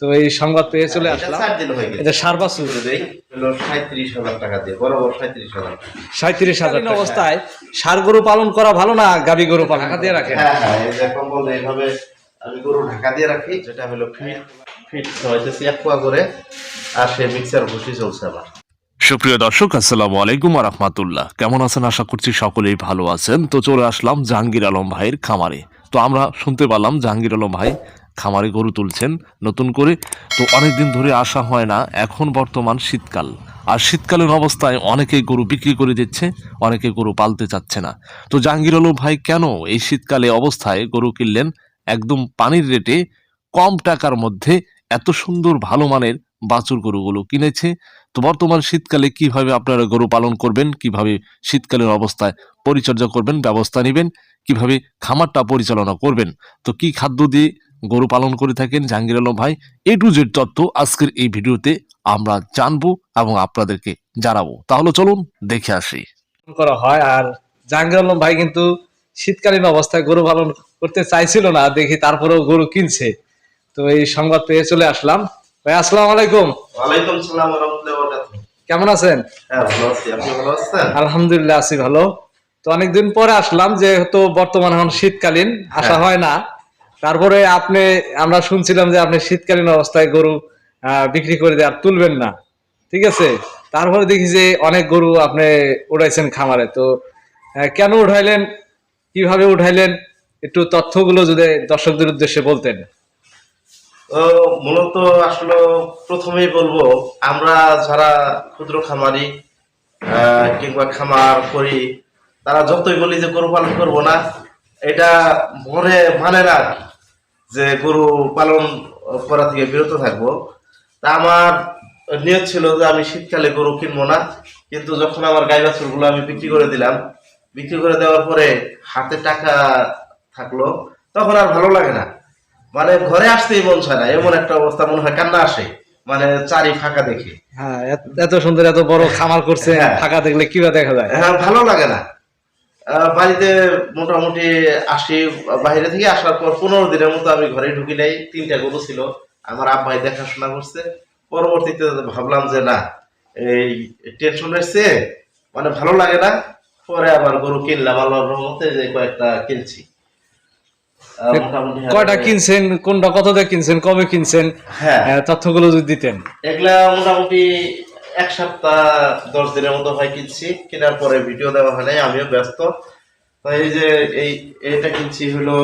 তো এই সংবাদ পেয়ে চলে আসলাম। এটা সার বাছুর 37,000 টাকা দিয়ে, বরাবর 37,000। 37,000 অবস্থায় ষাঁড় গরু পালন করা ভালো না গাভী গরু পালন ঢাকা দিয়ে রাখেন? হ্যাঁ হ্যাঁ, এই যে কম্বল এইভাবে আমি গরু ঢাকা দিয়ে রাখি, যেটা হলো ফিট হইতেছে 1 পোয়া করে, আর সে মিক্সার ভুসি চলছে আমার। সুপ্রিয় দর্শক, আসসালামু আলাইকুম ওয়া রাহমাতুল্লাহ। কেমন আছেন? আশা করছি সকলেই ভালো আছেন। তো চলে আসলাম জাহাঙ্গীর আলম ভাইয়ের খামারে। তো আমরা শুনতে পেলাম জাহাঙ্গীর আলম ভাই খামারে গরু তুলছেন নতুন করে। তো অনেকদিন ধরে আসা হয় না, এখন বর্তমান শীতকাল, আর শীতকালীন অবস্থায় অনেকেই গরু বিক্রি করে দিচ্ছে, অনেকে গরু পালতে চাচ্ছে না। তো জাহাঙ্গীর আলম ভাই কেন এই শীতকালে অবস্থায় গরু কিনলেন একদম পানির রেটে, কম টাকার মধ্যে এত সুন্দর ভালো মানের বাছুর গরুগুলো কিনেছে? তো বর্তমান শীতকালে কিভাবে আপনারা গরু পালন করবেন, কিভাবে শীতকালীন অবস্থায় পরিচর্যা করবেন, ব্যবস্থা নেবেন, কিভাবে খামারটা পরিচালনা করবেন, তো কি খাদ্য দিয়ে গরু পালন করে থাকেন জাহাঙ্গীর আলম ভাই, এ টু জেড তথ্য আজকের এই ভিডিওতে আমরা জানবো এবং আপনাদেরকে জানাবো। তাহলে চলুন দেখে আসি। করা হয়। আর জাহাঙ্গীর আলম ভাই কিন্তু শীতকালীন অবস্থায় গরু পালন করতে চাইছিল না, দেখি তারপরেও গরু কিনছে। তো এই সংবাদ পেয়ে চলে আসলাম। ভাই আসসালামু আলাইকুম। ওয়ালাইকুম আসসালাম ওয়া রাহমাতুল্লাহি ওয়া বারাকাতুহু। কেমন আছেন? হ্যাঁ ভালো আছি, আপনি ভালো আছেন? আলহামদুলিল্লাহ আছি ভালো। তো অনেকদিন পরে আসলাম, যেহেতু বর্তমানে এখন শীতকালীন আসা হয় না। তারপরে আমরা শুনছিলাম যে আপনি শীতকালীন অবস্থায় গরু বিক্রি করে দিয়ে আর তুলবেন না, ঠিক আছে। তারপরে দেখি যে অনেক গরু আপনি উঠাইছেন খামারে। তো কেন উঠাইলেন, কিভাবে উঠাইলেন, একটু তথ্যগুলো যদি দর্শকদের উদ্দেশ্যে বলতেন। মূলত আসলে প্রথমেই বলবো, আমরা যারা ক্ষুদ্র খামারি কিংবা খামার করি, তারা যতই বলি যে গরু পালন করবো না, এটা মনে মানে না যে গরু পালন করা থেকে বিরত থাকবো। তা আমার নিয়ত ছিল যে আমি শীতকালে গরু কিনবো না, কিন্তু যখন আমার গাই বাছুরগুলো আমি বিক্রি করে দিলাম, বিক্রি করে দেওয়ার পরে হাতে টাকা থাকলো, তখন আর ভালো লাগে না, মানে ঘরে আসতেই মন চায় না, এমন একটা অবস্থা, মনে হয় কান্না আসে, মানে চারি ফাঁকা দেখে। হ্যাঁ, এত সুন্দর এত বড় খামার করছে, ফাঁকা দেখলে কিভাবে দেখা যায়? হ্যাঁ, ভালো লাগে না। বাড়িতে মোটামুটি আসি, বাইরে থেকে আসার পর 15 দিনের মতো আমি ঘরে ঢুকি নাই। 3টা গরু ছিল, আমার আব্বাই দেখাশোনা করছে। পরবর্তীতে ভাবলাম যে না, এই টেনশন এসছে, মানে ভালো লাগে না। পরে আবার গরু কিনলাম, আল্লাহর রহমতে যে কয়েকটা কিনছি। কয়টা কিনছেন, কোনটা কত দিয়ে কিনছেন, কবে কিনছেন, তথ্যগুলো যদি দিতেন। এগুলা মোটামুটি 1 সপ্তাহ 10 দিনের মতো হয় কিনছি। কেনার পরে ভিডিও দেওয়া হয় নাই, আমিও ব্যস্ত। এই যে এটা কিনছি হলো,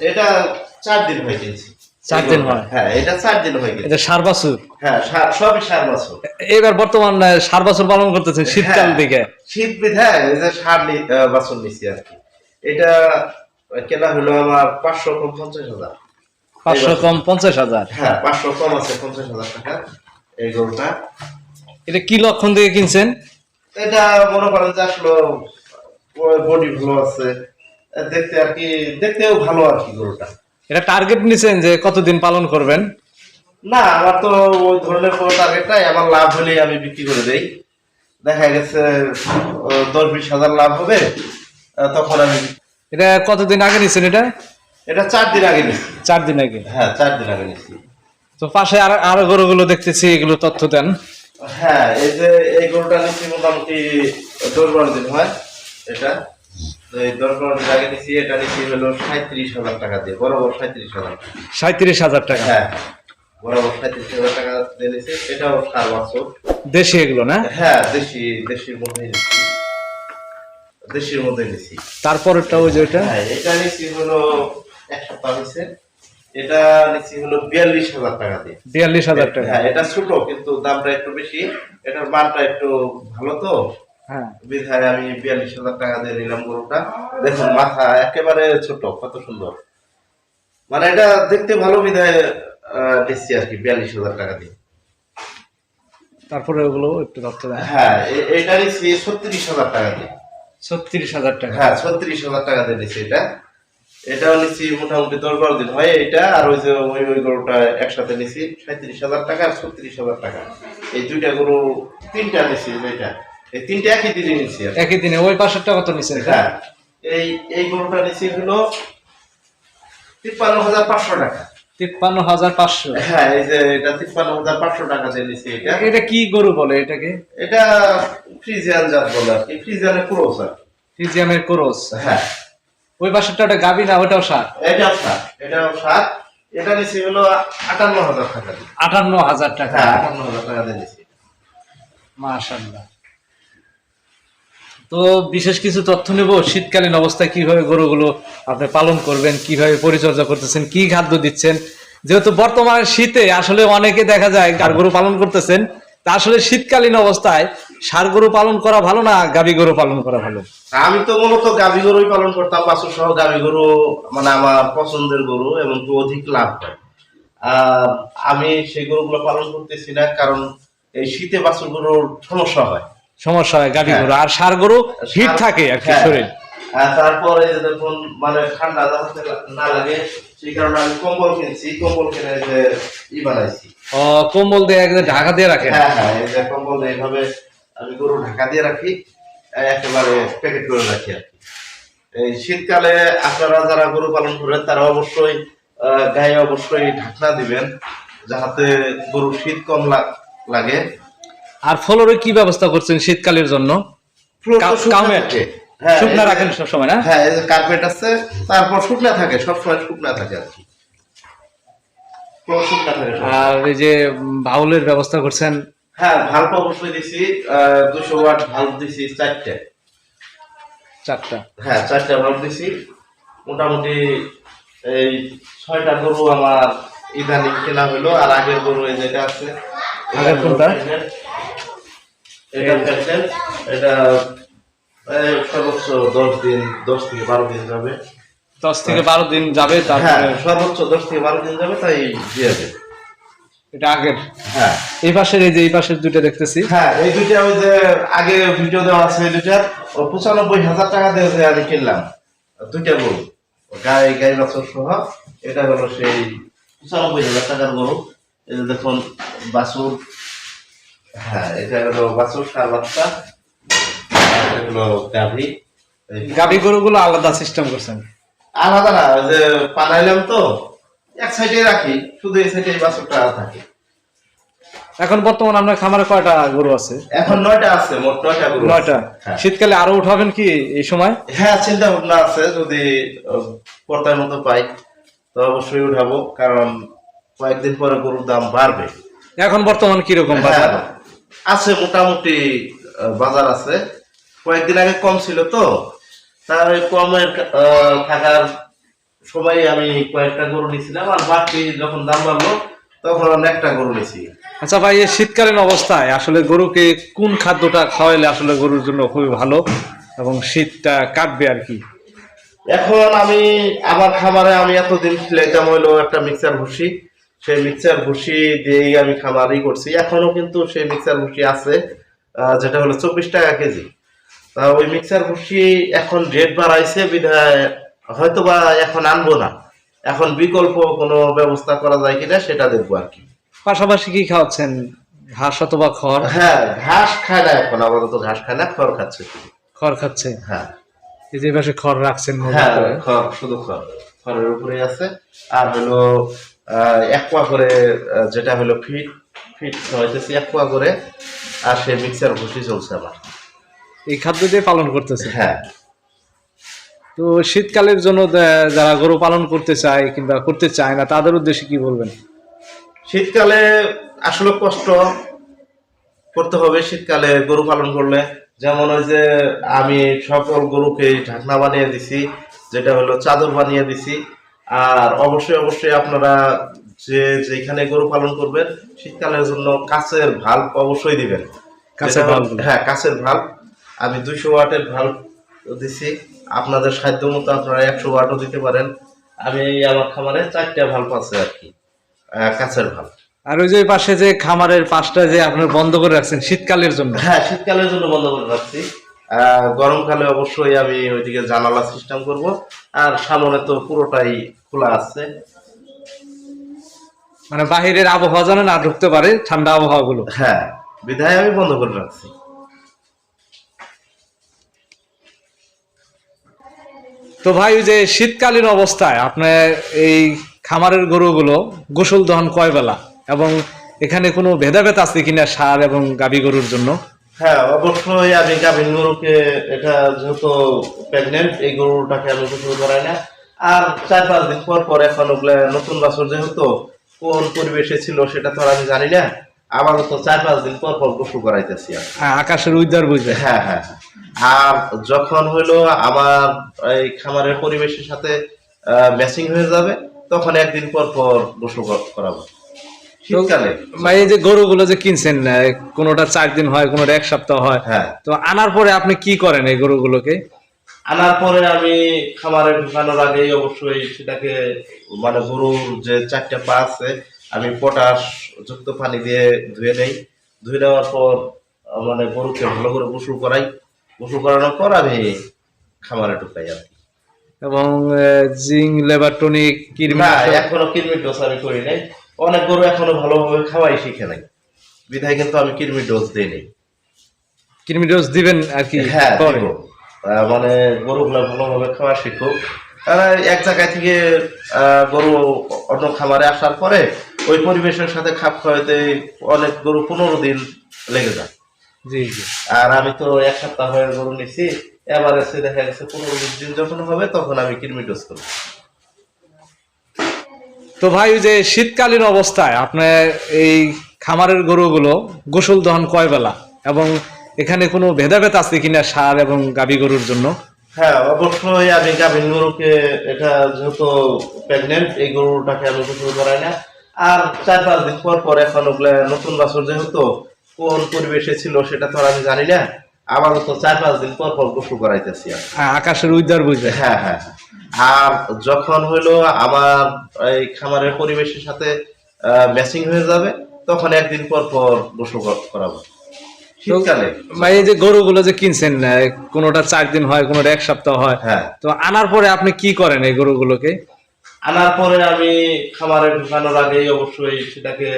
এটা 4 দিন হয় কিনছি। 4 দিন হয়? হ্যাঁ, এটা 4 দিন হয় কিনছি। এটা ষাঁড় বাছুর? হ্যাঁ, সবই ষাঁড় বাছুর। এবার বর্তমান ষাঁড় বাছুর পালন করতেছেন শীতকাল দিকে? শীত বিধায় এই যে ষাঁড় বাছুর নিছি আর কি। এটা কেনা হলো আমার 500 কম 50,000। 500 কম 50,000? হ্যাঁ, 500 কম আছে 50,000 টাকা এই গরুটা। এটা কি লক্ষণ দিয়ে কিনছেন? এটা মনে করেন যে আসলে বডি ভালো আছে, দেখতে আর কি, দেখতেও ভালো আর কি গরুটা। এটা টার্গেট নিছেন যে কতদিন পালন করবেন? না, আমার তো ওই ধরনের কোনো টার্গেট নাই, আমার লাভ হলে আমি বিক্রি করে দেই। দেখা গেছে 10-20 হাজার লাভ হবে, তখন আমি। এটা কতদিন আগে নিছেন? এটা 4 দিন আগে নিছি। 4 দিন আগে? হ্যাঁ, 4 দিন আগে নিছি। তো পাশে আরো গরুগুলো দেখতেছি, এগুলো তথ্য দেন। হ্যাঁ, এই যে এই গরুটা নিচ্ছি মোটামুটি 10-12 দিন হয়। এটা এই 10-12 দিন আগে নিচ্ছি। এটা নিচ্ছি হলো 37,000 টাকা দিয়ে, বরাবর 37,000। 37,000 টাকা? হ্যাঁ, বরাবর 37,000 টাকা দিয়ে নিচ্ছি। এটাও ষাঁড় বাছুর, দেশি এগুলো না? হ্যাঁ, দেশির মধ্যে নিচ্ছি, দেশির মধ্যে নিচ্ছি। তারপরটা ওই যে ওইটা? হ্যাঁ, এটা নিচ্ছি হলো 1 সপ্তাহ হয়েছে। এটা নিচ্ছি হলো 42,000 টাকা দিয়ে। 42,000 টাকা? হ্যাঁ, এটা ছোট কিন্তু দামটা একটু বেশি, এটার মানটা একটু ভালো, তো হ্যাঁ, বিধায় আমি 42,000 টাকা দিয়ে নিলাম গরুটা। দেখুন মাথা একেবারে ছোট, কত সুন্দর, মানে এটা দেখতে ভালো বিধায় নিচ্ছি আর কি 42,000 টাকা দিয়ে। তারপরে ওগুলো একটু তথ্য দেন। হ্যাঁ, এটা নিচ্ছি 36,000 টাকা দিয়ে। 36,000 টাকা? হ্যাঁ, 36,000 টাকা দিয়ে নিচ্ছি এটা। এটাও নিচ্ছি মোটামুটি 10-12 দিন হয় এটা। আর ওই যে ওই গরুটা একসাথে নিচ্ছি 37,000 টাকা আর 36,000 টাকা। এই দুইটা গরু, 3টা নিচ্ছি। যেটা এই 3টা একই দিনে নিচ্ছি। একই দিনে? ওই পাশেরটা কত নিচ্ছেন? হ্যাঁ, এই গরুটা নিচ্ছি হলো 53,500 টাকা। 53,500। হ্যাঁ, এই যে এটা 53,500 টাকা দিয়ে নিছি। এটা এটা কি গরু বলে এটাকে? এটা ফ্রিজিয়ান জাত বলে আর কি, ফ্রিজিয়ানের ক্রস আর কি। ফিজিয়ামের ক্রস। হ্যাঁ, ওই পাশেরটা ওটা গাবি না ওটাও সার? এটাও 7। এটা নিছি হলো 58,000 টাকা দিয়ে। 58,000 টাকা। হ্যাঁ, 58,000 টাকা দিয়ে নিছি। মাশাআল্লাহ। তো বিশেষ কিছু তথ্য নেব শীতকালীন অবস্থায় কিভাবে গরুগুলো আপনি পালন করবেন, কিভাবে পরিচর্যা করতেছেন, কি খাদ্য দিচ্ছেন। যেহেতু বর্তমানে শীতে আসলে অনেকে দেখা যায় ষাঁড় গরু পালন করতেছেন, তা আসলে শীতকালীন অবস্থায় ষাঁড় গরু পালন করা ভালো না গাভী গরু পালন করা ভালো? আমি তো মূলত গাভী গরুই পালন করতাম, বাছুর সহ গাভী গরু মানে আমার পছন্দের গরু এবং একটু অধিক লাভ হয়। আর আমি সেই গরুগুলো পালন করতেছি না, কারণ এই শীতে বাছুর গরুর সমস্যা হয়। সমস্যা হয় গাভী হ্যাঁ। গরু, আর ষাঁড় গরু হিট থাকে আর কি হ্যাঁ। শরীর। আর তারপরে যে দেখুন মানে ঠান্ডা যাতে না লাগে সেই কারণে আমি কম্বল কিনছি, কম্বল কিনে যে বানাইছি। কম্বল দিয়ে একদম ঢাকা দিয়ে রাখেন? হ্যাঁ হ্যাঁ, এই যে কম্বল দিয়ে এইভাবে আমি গরু ঢাকা দিয়ে রাখি, একেবারে প্যাকেট করে রাখি আর কি। এই শীতকালে আপনারা যারা গরু পালন করেন তারা অবশ্যই গায়ে অবশ্যই ঢাকনা দিবেন, যাতে গরু শীত কম লাগে। আর ফ্লোরে কি ব্যবস্থা করছেন শীতকালের জন্য? ফ্লোর তো শুকনা কাউমেট? থাকে। হ্যাঁ, শুকনা এই যে- রাখেন সবসময় না? হ্যাঁ, এই যে কার্পেট আছে, তারপর শুকনা থাকে, সবসময় শুকনা থাকে আর কি। ফ্লোর শুকনা থাকে সবসময়। আর এই যে বাউলের ব্যবস্থা করছেন? হ্যাঁ, ভাল্ব অবশ্যই দিছি, 200 ওয়াট ভাল্ব দিছি 4টে। 4টা? হ্যাঁ, 4টে ভাল্ব দিছি। মোটামুটি এই 6টা গরু আমার ইদানিং কেনা হলো। আর আগের গরু এই যেটা আছে, আগের কোনটা? এটা প্রেগন্যান্ট। এটা সর্বোচ্চ 10 থেকে 12 দিন যাবে। 10 থেকে 12 দিন যাবে, হ্যাঁ, তারপরে সর্বোচ্চ 10 থেকে 12 দিন যাবে, তাই দিয়ে দেবে। এটা আগের। হ্যাঁ এই পাশের, এই যে এই পাশের দুইটা দেখতেছি। হ্যাঁ, এই দুইটা ওই যে আগে ভিডিও দেওয়া আছে, এই দুইটার 95,000 টাকা দিয়ে যে আমি কিনলাম দুইটা গরু, গাই বাছুর সহ। এটা হলো সেই 95,000 টাকার গরু। এই যে দেখুন বাছুর, হ্যাঁ এটা হলো বাছুর, ষাঁড় বাচ্চা, আর এটা হলো গাভী। গাভী গরুগুলো আলাদা সিস্টেম করছেন? আলাদা না, ওই যে পানাইলাম তো এক সাইডে রাখি, শুধু এই সাইডে বাছুরটা থাকে। এখন বর্তমানে আপনার খামারে কয়টা গরু আছে? এখন 9টা আছে, মোট 9টা গরু আছে। 9টা। হ্যাঁ। শীতকালে আরো উঠাবেন কি এই সময়? হ্যাঁ, চিন্তা ভাবনা আছে, যদি পর্দার মতো পাই তো অবশ্যই উঠাবো, কারণ কয়েকদিন পরে গরুর দাম বাড়বে। এখন বর্তমান কিরকম বাজার? হ্যাঁ, আছে মোটামুটি বাজার আছে। কয়েকদিন আগে কম ছিল তো, তার ওই কমের থাকার সময় আমি কয়েকটা গরু নিয়েছিলাম, আর বাকি যখন দাম বাড়লো তখন আমি একটা গরু নিয়েছি। আচ্ছা ভাই, এই শীতকালীন অবস্থায় আসলে গরুকে কোন খাদ্যটা খাওয়াইলে আসলে গরুর জন্য খুবই ভালো এবং শীতটা কাটবে আর কি? এখন আমি আমার খামারে আমি এতদিন খেলাইতাম হইলো একটা মিক্সার ভুসি, সেই মিক্সার ভুসি দিয়েই আমি খামারই করছি। এখনো কিন্তু সেই মিক্সার ভুসি আছে, যেটা হলো 24 টাকা কেজি। তা ওই মিক্সার ভুসি এখন রেট বাড়াইছে বিধায় হয়তো বা এখন আনবো না। এখন বিকল্প কোনো ব্যবস্থা করা যায় কিনা সেটা দেখবো আর কি। পাশাপাশি কি খাওয়াচ্ছেন? ঘাস অথবা খড়? হ্যাঁ, ঘাস খায় না এখন, আপাতত ঘাস খায় না, খড় খাচ্ছে শুধু। খড় খাচ্ছে? হ্যাঁ এই যে পাশে খড় রাখছেন মজুত হ্যাঁ, করে। খড়, শুধু খড়, খড়ের উপরে আছে। আর হলো 1 পোয়া করে, যেটা হলো ফিট ফিট হইতেছে 1 পোয়া করে। আর সেই মিক্সার ভুসি চলছে আমার। এই খাদ্য দিয়ে পালন করতেছে? হ্যাঁ, তো শীতকালের জন্য যারা গরু পালন করতে চায় কিংবা করতে চায় না, তাদের উদ্দেশ্যে কি বলবেন? শীতকালে আসলে কষ্ট করতে হবে শীতকালে গরু পালন করলে। যেমন ওই যে আমি সকল গরুকে ঢাকনা বানিয়ে দিছি, যেটা হলো চাদর বানিয়ে দিছি। আর অবশ্যই অবশ্যই আপনারা যেখানে গরু পালন করবেন শীতকালের জন্য কাচের ভাল্ব অবশ্যই দিবেন। কাচের যেটা ভাল্ব? হ্যাঁ, কাচের ভাল্ব। আমি 200 ওয়াটের ভাল্ব দিছি, আপনাদের সাধ্য মতো আপনারা 100 ওয়াটও দিতে পারেন। আমি আমার খামারে 4টা ভাল্ব আছে আর কি, কাচের ভাল্ব। আর ওই যে পাশে যে খামারের পাশটা যে আপনার বন্ধ করে রাখছেন শীতকালের জন্য? হ্যাঁ, শীতকালের জন্য বন্ধ করে রাখছি। গরমকালে অবশ্যই আমি ওইদিকে জানালা সিস্টেম করব। আর সামনে তো পুরোটাই খোলা আছে, মানে বাহিরের আবহাওয়া যেন না ঢুকতে পারে, ঠান্ডা আবহাওয়া গুলো। হ্যাঁ, বিধায় আমি বন্ধ করে রাখছি। তো ভাই, ওই যে শীতকালীন অবস্থায় আপনার এই খামারের গরুগুলো গোসল দহন কয় বেলা, এবং এখানে কোনো ভেদাভেদ আছে কিনা ষাঁড় এবং গাভী গরুর জন্য? হ্যাঁ, অবশ্যই আমি গাভীন গরুকে, এটা যেহেতু প্রেগনেন্ট, এই গরুটাকে আমি গোসল করাই না। আর 4-5 দিন পর পর, এখন ওগুলা নতুন বাছুর যেহেতু, কোন পরিবেশে ছিল সেটা তো আর আমি জানি না, আপাতত 4-5 দিন পর পর গোসল করাইতেছি আমি। আকাশের উদ্ধার বুঝবে। হ্যাঁ হ্যাঁ। আর যখন হইলো আমার এই খামারের পরিবেশের সাথে ম্যাচিং হয়ে যাবে, তখন একদিন পর পর গোসল করাবো শীতকালে। ভাই, এই যে গরুগুলো যে কিনছেন, কোনোটা 4 দিন হয়, কোনোটা 1 সপ্তাহ হয়, হ্যাঁ। তো আনার পরে আপনি কি করেন এই গরুগুলোকে? আনার পরে আমি খামারে ঢুকানোর আগেই অবশ্যই সেটাকে, মানে গরুর যে 4টা পা আছে, আমি পটাশ যুক্ত পানি দিয়ে ধুয়ে নেই। ধুয়ে নেওয়ার পর মানে গরুকে ভালো করে গোসল করাই। গোসল করানোর পর আমি খামারে ঢুকাই আর কি। এবং জিঙ্ক, লেবার টনিক, কৃমি না, এখনো কৃমির ডোজ আমি করি নাই। অনেক গরু এখনো ভালোভাবে খাওয়াই শিখে নাই, বিধায় কিন্তু আমি কৃমির ডোজ দিই নাই। কৃমি ডোজ দিবেন আর কি? হ্যাঁ, পরে দিব। মানে গরুগুলো ভালোভাবে খাওয়া শিখুক। এক জায়গায় থেকে গরু অন্য খামারে আসার পরে ওই পরিবেশের সাথে খাপ খাওয়াতে অনেক গরু 15 দিন লেগে যায়। জি জি। আর আমি তো 1 সপ্তাহ হয়ে গরু নিছি, এবার এসে দেখা গেছে 15-20 দিন যখন হবে তখন আমি কৃমি ডোজ করবো। তো ভাই, ওই যে শীতকালীন অবস্থায় আপনার এই খামারের গরুগুলো গোসল দহন কয় বেলা, এবং এখানে কোনো ভেদাভেদ আছে কিনা ষাঁড় এবং গাভী গরুর জন্য? হ্যাঁ, অবশ্যই আমি গাভীন গরুকে, এটা যেহেতু প্রেগনেন্ট, এই গরুটাকে আমি গোসল করাই না। আর 4-5 দিন পর পর, এখন ওগুলা নতুন বাছুর যেহেতু, কোন পরিবেশে ছিল সেটা তো আর আমি জানি না, আপাতত 4-5 দিন পর পর গোসল করাইতেছি আমি। আকাশের উদ্ধার বুঝবে। হ্যাঁ হ্যাঁ। আর যখন হইলো আমার এই খামারের পরিবেশের সাথে ম্যাচিং হয়ে যাবে, তখন একদিন পর পর গোসল করাবো শীতকালে। ভাই, এই যে গরুগুলো যে কিনছেন, কোনোটা 4 দিন হয়, কোনোটা 1 সপ্তাহ হয়, হ্যাঁ। তো আনার পরে আপনি কি করেন এই গরুগুলোকে? আনার পরে আমি খামারে ঢুকানোর আগেই অবশ্যই সেটাকে,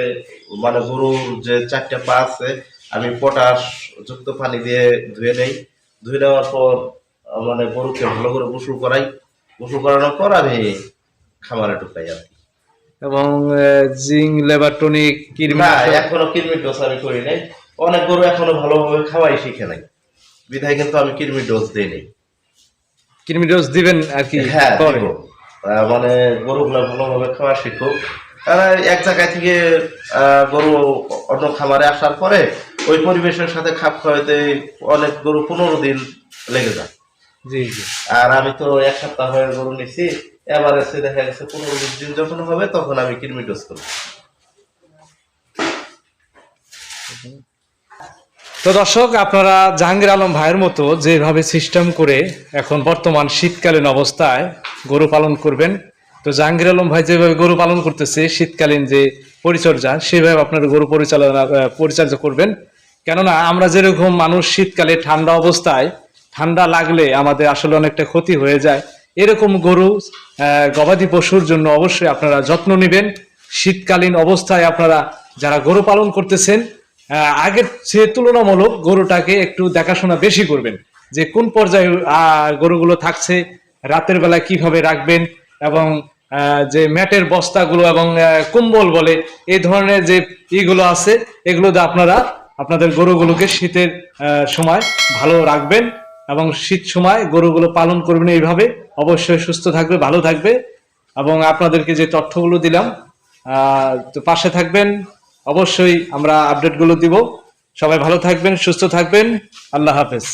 মানে গরুর যে 4টা পা আছে, আমি পটাশ যুক্ত পানি দিয়ে ধুয়ে নেই। ধুয়ে নেওয়ার পর মানে গরুকে ভালো করে গোসল করাই। গোসল করানোর পর আমি খামারে ঢুকাই আর কি। এবং জিঙ্ক, লেবার টনিক, কৃমি না, এখনো কৃমির ডোজ আমি করি নাই। অনেক গরু এখনো ভালোভাবে খাওয়াই শিখে নাই, বিধায় কিন্তু আমি কৃমির ডোজ দিই নাই। কৃমি ডোজ দিবেন আর কি? হ্যাঁ, পরে দিব। মানে গরুগুলো ভালোভাবে খাওয়া শিখুক। এক জায়গায় থেকে গরু অন্য খামারে আসার পরে ওই পরিবেশের সাথে খাপ খাওয়াতে অনেক গরু 15 দিন লেগে যায়। জি জি। আর আমি তো 1 সপ্তাহ হয়ে গরু নিছি, এবার এসে দেখা গেছে 15-20 দিন যখন হবে তখন আমি কৃমি ডোজ করবো। তো দর্শক, আপনারা জাহাঙ্গীর আলম ভাইয়ের মতো যেভাবে সিস্টেম করে এখন বর্তমান শীতকালীন অবস্থায় গরু পালন করবেন, তো জাহাঙ্গীর আলম ভাই যেভাবে গরু পালন করতেছে শীতকালীন যে পরিচর্যা, সেভাবে আপনার গরু পরিচর্যা করবেন। কেননা আমরা যেরকম মানুষ শীতকালে ঠান্ডা অবস্থায়, ঠান্ডা লাগলে আমাদের আসলে অনেকটা ক্ষতি হয়ে যায়, এরকম গরু গবাদি পশুর জন্য অবশ্যই আপনারা যত্ন নেবেন। শীতকালীন অবস্থায় আপনারা যারা গরু পালন করতেছেন, আগের সে তুলনামূলক গরুটাকে একটু দেখাশোনা বেশি করবেন, যে কোন পর্যায়ে গরুগুলো থাকছে, রাতের বেলা কিভাবে রাখবেন, এবং যে ম্যাটের বস্তাগুলো এবং কম্বল বলে এই ধরনের যে ইগুলো আছে, এগুলো দিয়ে আপনারা আপনাদের গরুগুলোকে শীতের সময় ভালো রাখবেন, এবং শীত সময় গরুগুলো পালন করবেন এইভাবে। অবশ্যই সুস্থ থাকবে, ভালো থাকবে, এবং আপনাদেরকে যে তথ্যগুলো দিলাম, তো পাশে থাকবেন। অবশ্যই আমরা আপডেটগুলো দিব। সবাই ভালো থাকবেন, সুস্থ থাকবেন। আল্লাহ হাফেজ।